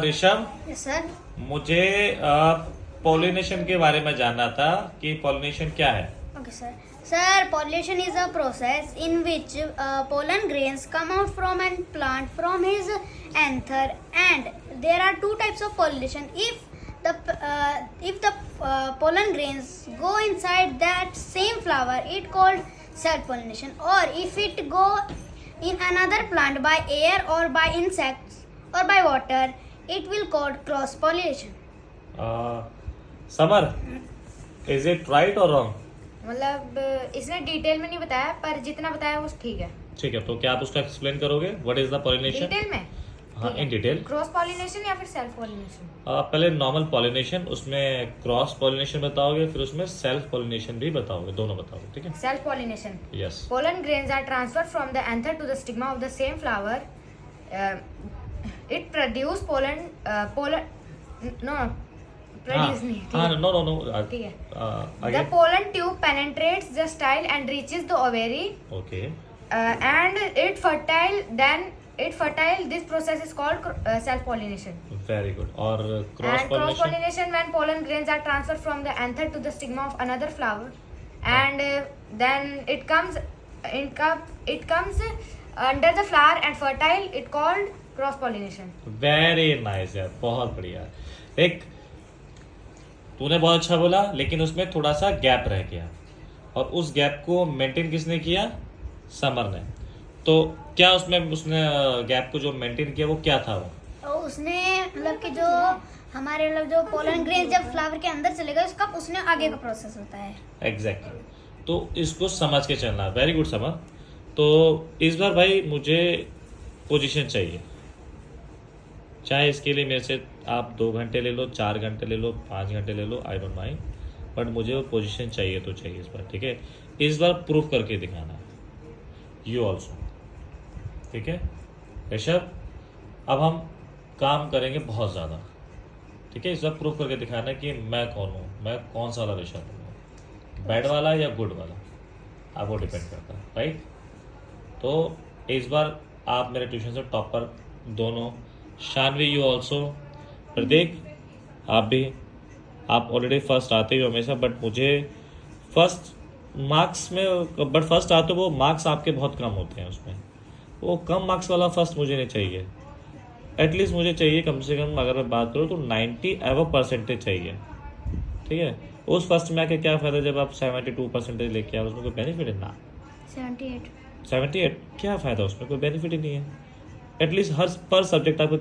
Rishabh, Yes, sir. मुझे pollination के बारे में जानना था कि पॉलिनेशन क्या है। Okay, sir. Sir, pollination is a process in which pollen grains come out from a plant from his anther, and there are two types of pollination. If the pollen grains go inside that same flower, it called self pollination. Or if it go in another plant by air or by insects or by water, it will called cross pollination. Summer, is it right और wrong? मतलब इसने detail में नहीं बताया, पर जितना बताया वो ठीक है। ठीक है, तो क्या आप उसका एक्सप्लेन करोगे? What is the pollination? Detail में? हाँ, इन डिटेल। क्रॉस पॉलिनेशन या फिर सेल्फ पॉलिनेशन? पहले नॉर्मल पॉलिनेशन, उसमें क्रॉस पॉलिनेशन बताओगे, फिर उसमें सेल्फ पॉलिनेशन भी बताओगे, दोनों बताओगे, ठीक है? Self pollination. Yes. Pollen grains are transferred from the anther to the stigma of the same flower. It produce pollen. Produce नहीं। हाँ, नो ठीक है। The again. pollen tube penetrates the style and reaches the ovary, okay. and it fertile. This process is called self pollination. Very good. और cross And cross pollination? pollination when pollen grains are transferred from the anther to the stigma of another flower, and then it comes under the flower and fertile. It called cross pollination. Very nice यार, बहुत बढ़िया। एक तूने बहुत अच्छा बोला, लेकिन उसमें थोड़ा सा गैप रह गया, और उस गैप को मेंटेन किसने किया? समर ने। तो क्या उसमें उसने गैप को जो मेंटेन किया वो क्या था वो? और उसने मतलब कि जो हमारे मतलब जो पोलन ग्रेन जब फ्लावर के अंदर चलेगा उसका उसने आगे का प्रोसेस होता है। एग्जैक्टली। तो इसको समझ के चलना। Very good summer. तो इस बार भाई मुझे पोजीशन चाहिए, चाहे इसके लिए मेरे से आप 2 घंटे ले लो, 4 घंटे ले लो, 5 घंटे ले लो, आई डोंट माइंड, बट मुझे वो पोजीशन चाहिए तो चाहिए इस बार, ठीक है? इस बार प्रूफ करके दिखाना, यू ऑल्सो, ठीक है? ऋषभ, अब हम काम करेंगे बहुत ज़्यादा, ठीक है? इस बार प्रूफ करके दिखाना कि मैं कौन हूँ, मैं कौन सा वाला ऋषभ हूँ, बैड वाला या गुड वाला, आप वो डिपेंड करता है, राइट? तो इस बार आप मेरे ट्यूशन से टॉपर दोनों, शानवी यू ऑल्सो, प्रतीक आप भी, आप ऑलरेडी फर्स्ट आते हो हमेशा, बट मुझे फर्स्ट मार्क्स में, बट फर्स्ट आते वो मार्क्स आपके बहुत कम होते हैं, उसमें वो कम मार्क्स वाला फर्स्ट मुझे नहीं चाहिए। एटलीस्ट मुझे चाहिए कम से कम, अगर मैं बात करूँ तो 90 एवो परसेंटेज चाहिए, ठीक है? उस फर्स्ट में आके क्या फ़ायदा जब आप 72% लेके आओ, उसमें कोई बेनिफिट है ना? 78 78 क्या फ़ायदा, उसमें कोई बेनिफिट ही नहीं है। एटलीस्ट हर पर सब्जेक्ट आपको